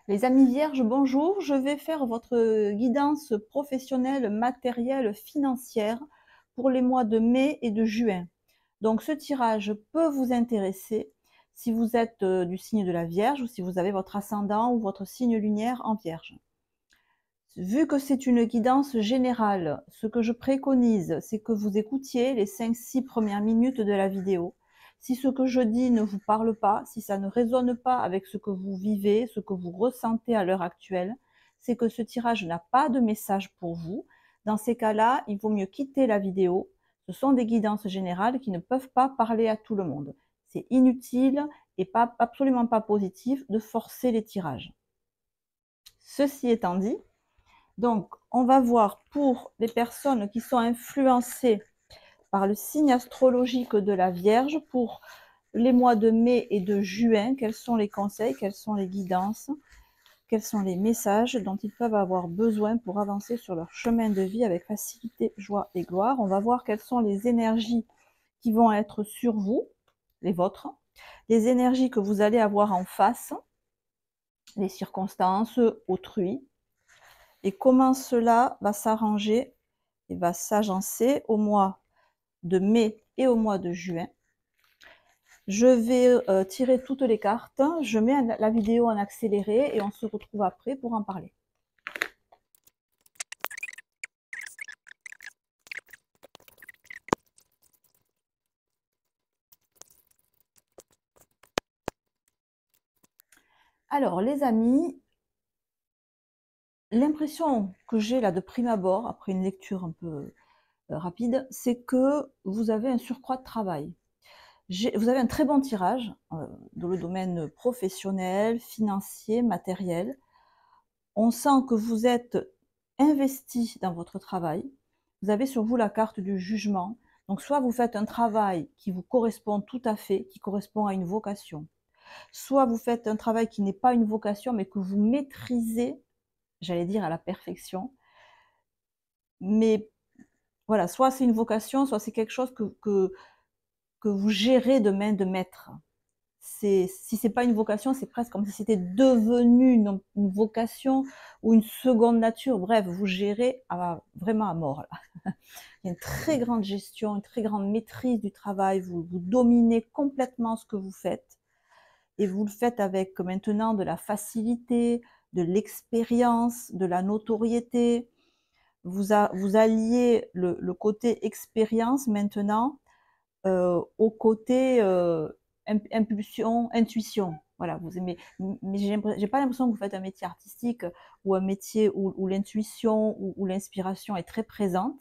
Les amis vierges, bonjour. Je vais faire votre guidance professionnelle, matérielle, financière pour les mois de mai et de juin. Donc ce tirage peut vous intéresser si vous êtes du signe de la Vierge ou si vous avez votre ascendant ou votre signe lunaire en Vierge. Vu que c'est une guidance générale, ce que je préconise, c'est que vous écoutiez les 5-6 premières minutes de la vidéo. Si ce que je dis ne vous parle pas, si ça ne résonne pas avec ce que vous vivez, ce que vous ressentez à l'heure actuelle, c'est que ce tirage n'a pas de message pour vous. Dans ces cas-là, il vaut mieux quitter la vidéo. Ce sont des guidances générales qui ne peuvent pas parler à tout le monde. C'est inutile et absolument pas positif de forcer les tirages. Ceci étant dit, donc, on va voir pour les personnes qui sont influencées par le signe astrologique de la Vierge, pour les mois de mai et de juin, quels sont les conseils, quelles sont les guidances, quels sont les messages dont ils peuvent avoir besoin pour avancer sur leur chemin de vie avec facilité, joie et gloire. On va voir quelles sont les énergies qui vont être sur vous, les vôtres, les énergies que vous allez avoir en face, les circonstances, autrui, et comment cela va s'arranger et va s'agencer au mois de mai et au mois de juin. Je vais tirer toutes les cartes, je mets la vidéo en accéléré et on se retrouve après pour en parler. Alors les amis, l'impression que j'ai là de prime abord, après une lecture un peu rapide, c'est que vous avez un surcroît de travail. Vous avez un très bon tirage dans le domaine professionnel, financier, matériel. On sent que vous êtes investi dans votre travail. Vous avez sur vous la carte du jugement. Donc soit vous faites un travail qui vous correspond tout à fait, qui correspond à une vocation. Soit vous faites un travail qui n'est pas une vocation, mais que vous maîtrisez, j'allais dire à la perfection. Mais voilà, soit c'est une vocation, soit c'est quelque chose que vous gérez de main de maître. Si c'est pas une vocation, c'est presque comme si c'était devenu une vocation ou une seconde nature. Bref, vous gérez vraiment à mort. Là. Il y a une très grande gestion, une très grande maîtrise du travail. Vous dominez complètement ce que vous faites. Et vous le faites avec maintenant de la facilité, de l'expérience, de la notoriété. Vous alliez le côté expérience maintenant au côté impulsion, intuition. Voilà, vous aimez, mais j'ai pas l'impression que vous faites un métier artistique ou un métier où l'intuition ou l'inspiration est très présente,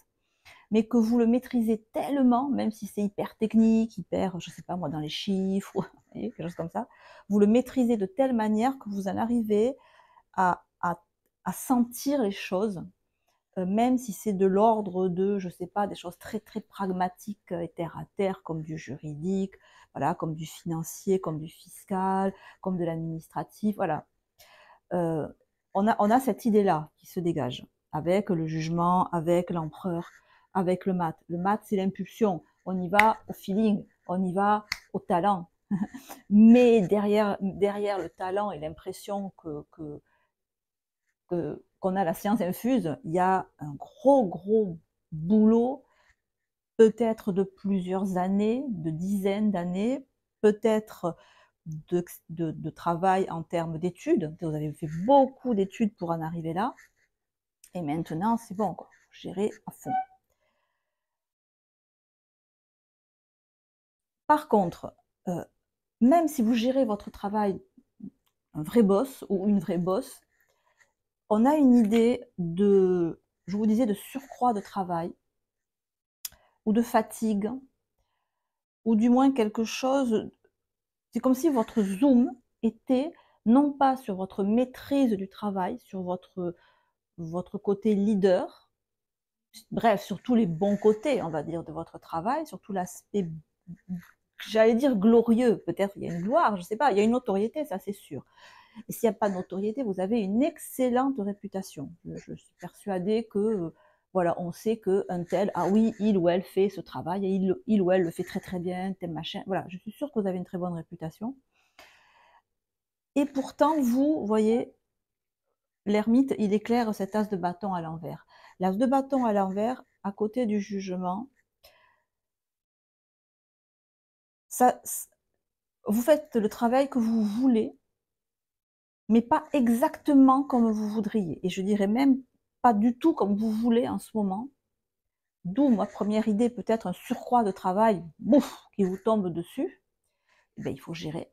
mais que vous le maîtrisez tellement, même si c'est hyper technique, hyper, je sais pas moi, dans les chiffres, ou quelque chose comme ça, vous le maîtrisez de telle manière que vous en arrivez à, à, à sentir les choses, même si c'est de l'ordre de, je sais pas, des choses très très pragmatiques et terre à terre, comme du juridique, voilà, comme du financier, comme du fiscal, comme de l'administratif, voilà. Euh, on a cette idée-là qui se dégage, avec le jugement, avec l'empereur, avec le maths. Le maths, c'est l'impulsion. On y va au feeling, on y va au talent. Mais derrière le talent et l'impression qu'on a la science infuse, il y a un gros boulot, peut-être de plusieurs années, de dizaines d'années, peut-être de travail en termes d'études. Vous avez fait beaucoup d'études pour en arriver là. Et maintenant, c'est bon, quoi. Gérer à fond. Par contre, même si vous gérez votre travail, un vrai boss ou une vraie boss, on a une idée de, je vous disais, de surcroît de travail ou de fatigue, ou du moins quelque chose, c'est comme si votre zoom était non pas sur votre maîtrise du travail, sur votre côté leader, bref, sur tous les bons côtés, on va dire, de votre travail, sur tout l'aspect, j'allais dire glorieux, peut-être il y a une gloire, je ne sais pas, il y a une notoriété, ça c'est sûr. Et s'il n'y a pas de notoriété, vous avez une excellente réputation. Je suis persuadée que, voilà, on sait qu'un tel, ah oui, il ou elle fait ce travail, et il ou elle le fait très très bien, tel machin. Voilà, je suis sûre que vous avez une très bonne réputation. Et pourtant, vous voyez, l'ermite, il éclaire cet as de bâton à l'envers. L'as de bâton à l'envers, à côté du jugement, ça, vous faites le travail que vous voulez, mais pas exactement comme vous voudriez. Et je dirais même pas du tout comme vous voulez en ce moment. D'où ma première idée, peut-être un surcroît de travail, bouf, qui vous tombe dessus. Eh bien, il faut gérer.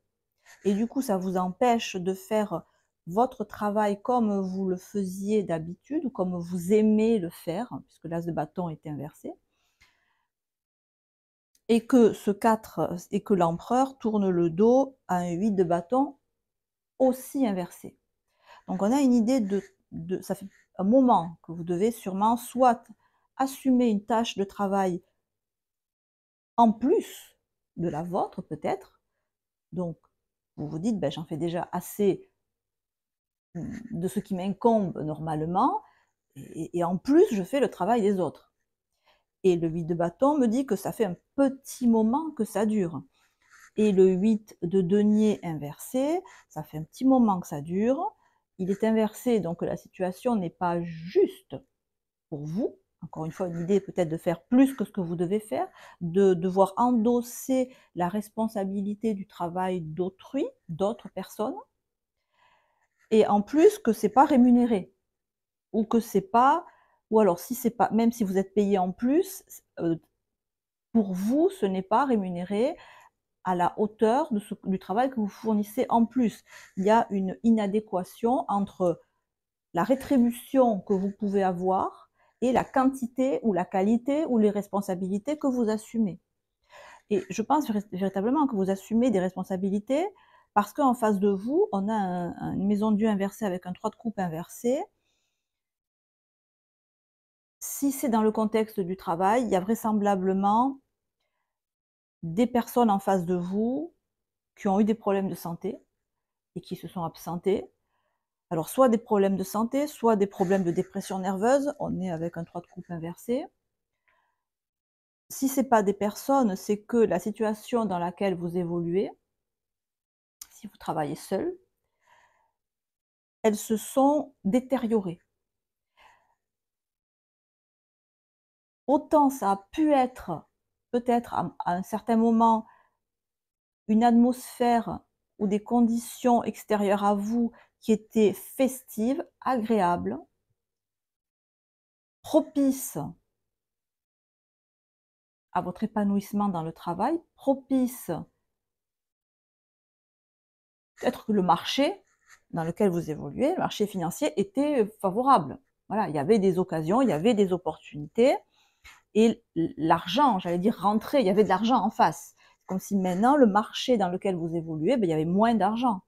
Et du coup, ça vous empêche de faire votre travail comme vous le faisiez d'habitude ou comme vous aimez le faire, puisque l'as de bâton est inversé. Et que ce 4 et que l'empereur tourne le dos à un 8 de bâton aussi inversé. Donc on a une idée ça fait un moment que vous devez sûrement soit assumer une tâche de travail en plus de la vôtre peut-être. Donc vous vous dites, ben, j'en fais déjà assez de ce qui m'incombe normalement, et en plus je fais le travail des autres. Et le 8 de bâton me dit que ça fait un petit moment que ça dure. Et le 8 de denier inversé, ça fait un petit moment que ça dure. Il est inversé, donc la situation n'est pas juste pour vous. Encore une fois, une idée peut-être de faire plus que ce que vous devez faire, de devoir endosser la responsabilité du travail d'autrui, d'autres personnes. Et en plus que c'est pas rémunéré. Ou que c'est pas, ou alors si c'est pas, même si vous êtes payé en plus, pour vous, ce n'est pas rémunéré à la hauteur du travail que vous fournissez en plus. Il y a une inadéquation entre la rétribution que vous pouvez avoir et la quantité ou la qualité ou les responsabilités que vous assumez. Et je pense véritablement que vous assumez des responsabilités parce qu'en face de vous, on a une maison de Dieu inversée avec un 3 de coupe inversé. Si c'est dans le contexte du travail, il y a vraisemblablement des personnes en face de vous qui ont eu des problèmes de santé et qui se sont absentées. Alors, soit des problèmes de santé, soit des problèmes de dépression nerveuse. On est avec un 3 de coupe inversé. Si ce n'est pas des personnes, c'est que la situation dans laquelle vous évoluez, si vous travaillez seul, elles se sont détériorées. Autant ça a pu être, peut-être à un certain moment, une atmosphère ou des conditions extérieures à vous qui étaient festives, agréables, propices à votre épanouissement dans le travail, propices peut-être que le marché dans lequel vous évoluez, le marché financier, était favorable. Voilà, il y avait des occasions, il y avait des opportunités, et l'argent, j'allais dire rentrer, il y avait de l'argent en face. Comme si maintenant, le marché dans lequel vous évoluez, ben, il y avait moins d'argent.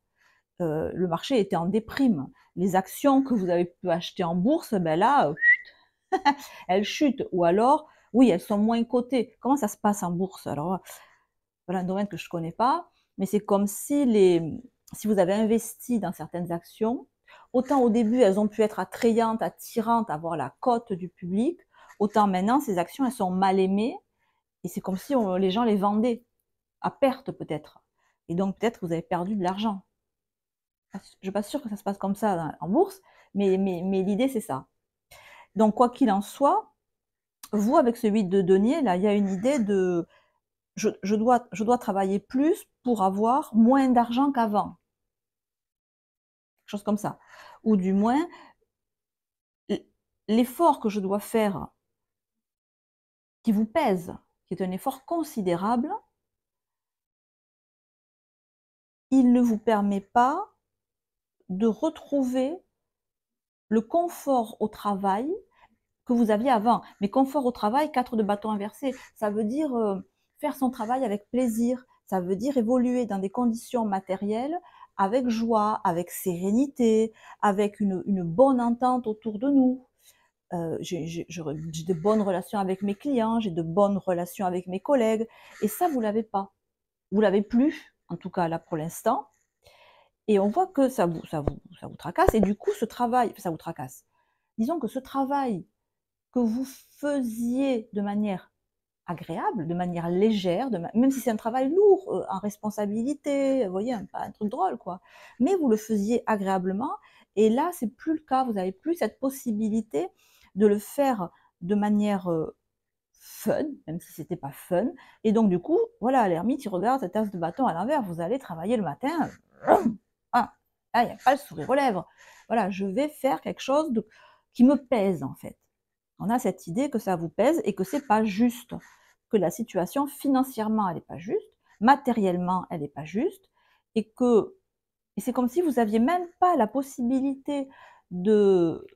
Le marché était en déprime. Les actions que vous avez pu acheter en bourse, ben là, elles chutent. Ou alors, oui, elles sont moins cotées. Comment ça se passe en bourse? Alors, voilà un domaine que je ne connais pas, mais c'est comme si si vous avez investi dans certaines actions, autant au début elles ont pu être attrayantes, attirantes, avoir la cote du public, autant maintenant ces actions elles sont mal aimées et c'est comme si les gens les vendaient à perte peut-être. Et donc peut-être que vous avez perdu de l'argent. Je ne suis pas sûre que ça se passe comme ça en bourse, mais l'idée c'est ça. Donc quoi qu'il en soit, vous avec ce 8 de denier, là, il y a une idée de je dois travailler plus pour avoir moins d'argent qu'avant. Quelque chose comme ça. Ou du moins, l'effort que je dois faire, qui vous pèse, qui est un effort considérable, il ne vous permet pas de retrouver le confort au travail que vous aviez avant. Mais confort au travail, 4 de bâton inversé, ça veut dire faire son travail avec plaisir, ça veut dire évoluer dans des conditions matérielles avec joie, avec sérénité, avec une bonne entente autour de nous. J'ai de bonnes relations avec mes clients, j'ai de bonnes relations avec mes collègues, et ça, vous l'avez pas. Vous l'avez plus, en tout cas là pour l'instant, et on voit que ça vous tracasse, et du coup, ce travail, ça vous tracasse. Disons que ce travail que vous faisiez de manière agréable, de manière légère, même si c'est un travail lourd, en responsabilité, vous voyez, pas un truc drôle, quoi. Mais vous le faisiez agréablement, Et là, c'est plus le cas. Vous n'avez plus cette possibilité de le faire de manière fun, même si c'était pas fun. Et donc, du coup, voilà, l'ermite, il regarde cette tasse de bâton à l'envers. Vous allez travailler le matin. Ah, là, il n'y a pas le sourire aux lèvres. Voilà, je vais faire quelque chose qui me pèse, en fait. On a cette idée que ça vous pèse et que c'est pas juste, que la situation financièrement, elle n'est pas juste, matériellement, elle n'est pas juste, et que et c'est comme si vous n'aviez même pas la possibilité de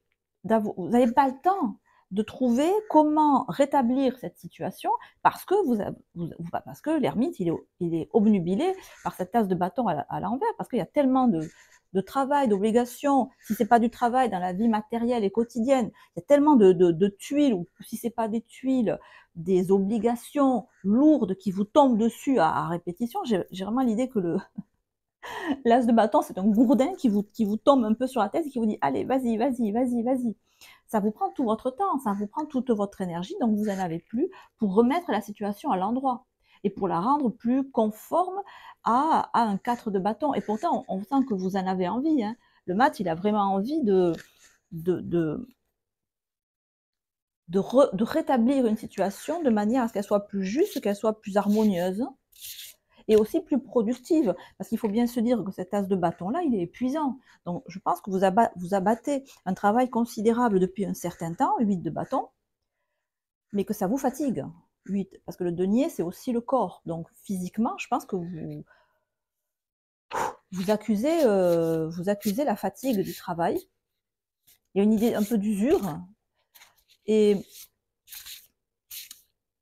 vous n'avez pas le temps de trouver comment rétablir cette situation parce que parce que l'ermite il est obnubilé par cette tasse de bâton à l'envers, parce qu'il y a tellement de travail, d'obligations. Si c'est pas du travail dans la vie matérielle et quotidienne, il y a tellement de tuiles, ou si c'est pas des tuiles, des obligations lourdes qui vous tombent dessus à répétition. J'ai vraiment l'idée que l'as de bâton, c'est un gourdin qui vous tombe un peu sur la tête et qui vous dit allez, vas-y, vas-y, vas-y, vas-y. Ça vous prend tout votre temps, ça vous prend toute votre énergie, donc vous n'en avez plus pour remettre la situation à l'endroit et pour la rendre plus conforme à un 4 de bâton. Et pourtant, on sent que vous en avez envie. Hein. Le mat, il a vraiment envie de, de, de rétablir une situation de manière à ce qu'elle soit plus juste, qu'elle soit plus harmonieuse et aussi plus productive. Parce qu'il faut bien se dire que cet as de bâton-là, il est épuisant. Donc, je pense que vous abattez un travail considérable depuis un certain temps, 8 de bâton, mais que ça vous fatigue. 8, parce que le denier, c'est aussi le corps. Donc, physiquement, je pense que vous accusez la fatigue du travail. Il y a une idée un peu d'usure. Et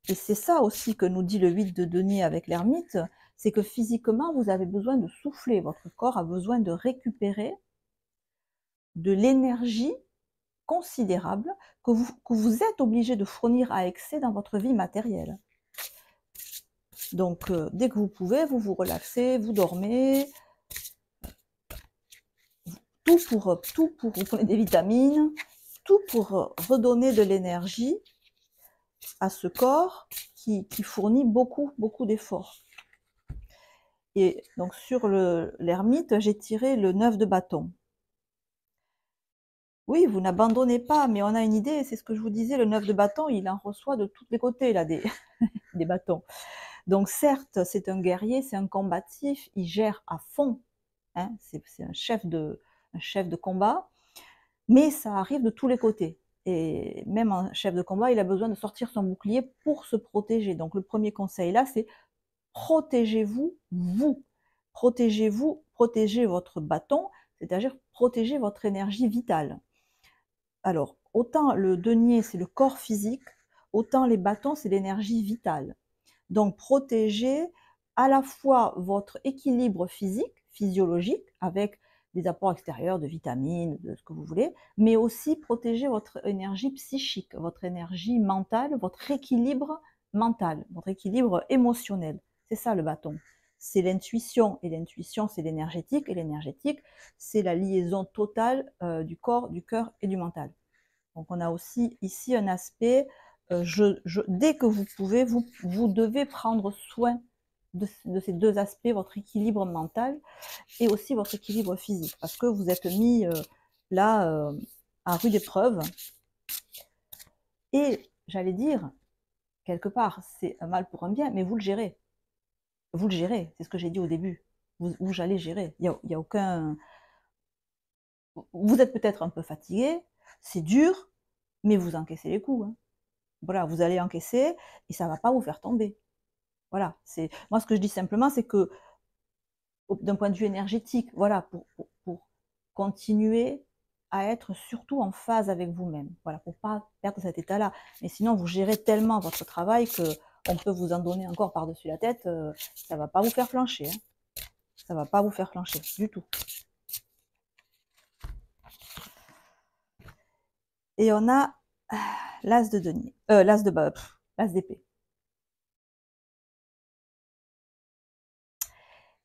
c'est ça aussi que nous dit le 8 de denier avec l'ermite, c'est que physiquement, vous avez besoin de souffler. Votre corps a besoin de récupérer de l'énergie considérable que vous êtes obligé de fournir à excès dans votre vie matérielle. Donc, dès que vous pouvez, vous vous relaxez, vous dormez, tout pour vous prenez des vitamines, tout pour redonner de l'énergie à ce corps qui fournit beaucoup, beaucoup d'efforts. Et donc, sur l'ermite, j'ai tiré le 9 de bâton. Oui, vous n'abandonnez pas, mais on a une idée, c'est ce que je vous disais, le 9 de bâton, il en reçoit de tous les côtés, là, des bâtons. Donc certes, c'est un guerrier, c'est un combatif, il gère à fond, hein, c'est un chef de combat, mais ça arrive de tous les côtés. Et même un chef de combat, il a besoin de sortir son bouclier pour se protéger. Donc le premier conseil là, c'est protégez-vous, vous. Protégez-vous, protégez votre bâton, c'est-à-dire protégez votre énergie vitale. Alors, autant le denier, c'est le corps physique, autant les bâtons, c'est l'énergie vitale. Donc, protégez à la fois votre équilibre physique, physiologique, avec des apports extérieurs de vitamines, de ce que vous voulez, mais aussi protéger votre énergie psychique, votre énergie mentale, votre équilibre mental, votre équilibre émotionnel. C'est ça le bâton. C'est l'intuition, et l'intuition, c'est l'énergétique, et l'énergétique, c'est la liaison totale du corps, du cœur et du mental. Donc, on a aussi ici un aspect, dès que vous pouvez, vous devez prendre soin de ces deux aspects, votre équilibre mental et aussi votre équilibre physique, parce que vous êtes mis là à rude épreuve. Et j'allais dire, quelque part, c'est un mal pour un bien, mais vous le gérez. Vous le gérez, c'est ce que j'ai dit au début. Vous allez gérer. Il y a aucun. Vous êtes peut-être un peu fatigué, c'est dur, mais vous encaissez les coups. Hein. Voilà, vous allez encaisser et ça ne va pas vous faire tomber. Voilà, c'est moi ce que je dis simplement, c'est que d'un point de vue énergétique, voilà, pour continuer à être surtout en phase avec vous-même, voilà, pour pas perdre cet état-là. Mais sinon, vous gérez tellement votre travail que on peut vous en donner encore par-dessus la tête, ça va pas vous faire flancher, hein. Ça va pas vous faire flancher du tout. Et on a l'as de denier, l'as d'épée.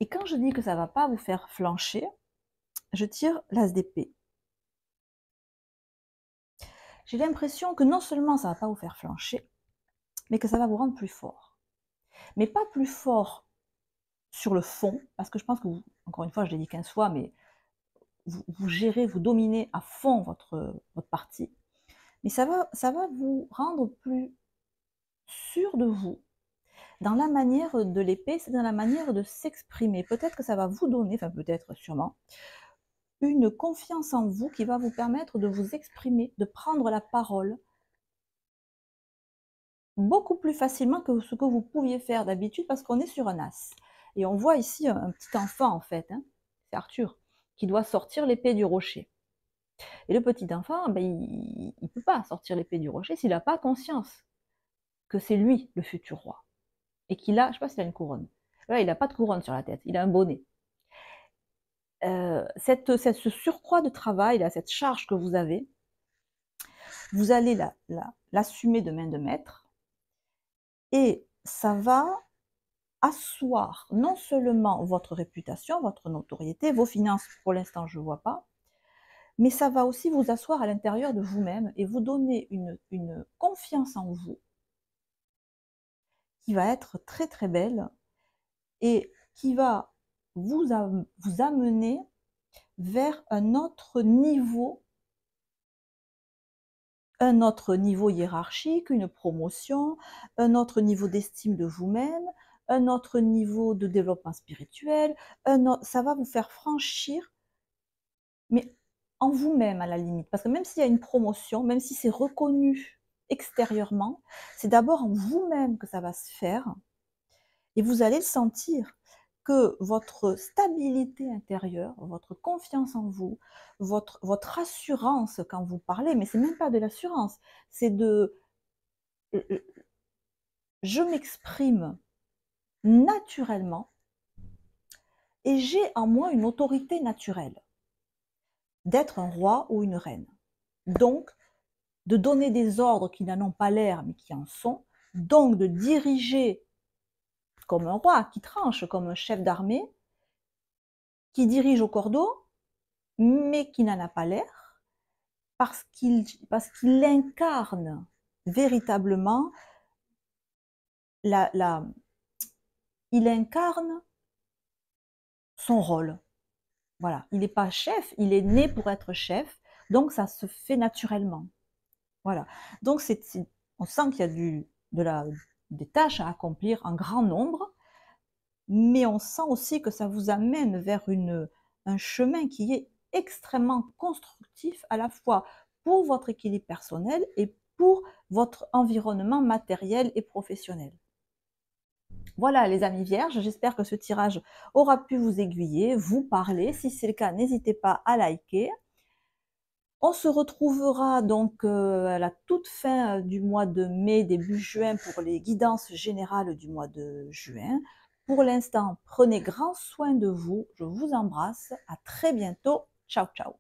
Et quand je dis que ça va pas vous faire flancher, je tire l'as d'épée. J'ai l'impression que non seulement ça va pas vous faire flancher, mais que ça va vous rendre plus fort. Mais pas plus fort sur le fond, parce que je pense que vous, encore une fois, je l'ai dit 15 fois, mais vous gérez, vous dominez à fond votre partie, mais ça va vous rendre plus sûr de vous. Dans la manière de l'épée, c'est dans la manière de s'exprimer. Peut-être que ça va vous donner, enfin peut-être sûrement, une confiance en vous qui va vous permettre de vous exprimer, de prendre la parole beaucoup plus facilement que ce que vous pouviez faire d'habitude parce qu'on est sur un as. Et on voit ici un petit enfant en fait, hein, c'est Arthur, qui doit sortir l'épée du rocher. Et le petit enfant, ben, il ne peut pas sortir l'épée du rocher s'il n'a pas conscience que c'est lui le futur roi. Et qu'il a, je ne sais pas s'il a une couronne. Là, il n'a pas de couronne sur la tête, il a un bonnet. Ce surcroît de travail, là, cette charge que vous avez, vous allez l'assumer de main de maître et ça va asseoir non seulement votre réputation, votre notoriété, vos finances, pour l'instant je ne vois pas, mais ça va aussi vous asseoir à l'intérieur de vous-même et vous donner une confiance en vous qui va être très très belle et qui va vous amener vers un autre niveau hiérarchique, une promotion, un autre niveau d'estime de vous-même, un autre niveau de développement spirituel, ça va vous faire franchir, mais en vous-même à la limite. Parce que même s'il y a une promotion, même si c'est reconnu extérieurement, c'est d'abord en vous-même que ça va se faire et vous allez le sentir que votre stabilité intérieure, votre confiance en vous, votre assurance quand vous parlez, mais c'est même pas de l'assurance, c'est de je m'exprime naturellement et j'ai en moi une autorité naturelle d'être un roi ou une reine. Donc, de donner des ordres qui n'en ont pas l'air mais qui en sont, donc de diriger comme un roi qui tranche, comme un chef d'armée, qui dirige au cordeau, mais qui n'en a pas l'air, parce qu'il incarne véritablement il incarne son rôle. Voilà, il n'est pas chef, il est né pour être chef, donc ça se fait naturellement. Voilà. Donc on sent qu'il y a des tâches à accomplir en grand nombre, mais on sent aussi que ça vous amène vers un chemin qui est extrêmement constructif à la fois pour votre équilibre personnel et pour votre environnement matériel et professionnel. Voilà les amis vierges, j'espère que ce tirage aura pu vous aiguiller, vous parler. Si c'est le cas, n'hésitez pas à liker. On se retrouvera donc à la toute fin du mois de mai, début juin pour les guidances générales du mois de juin. Pour l'instant, prenez grand soin de vous. Je vous embrasse. À très bientôt. Ciao, ciao.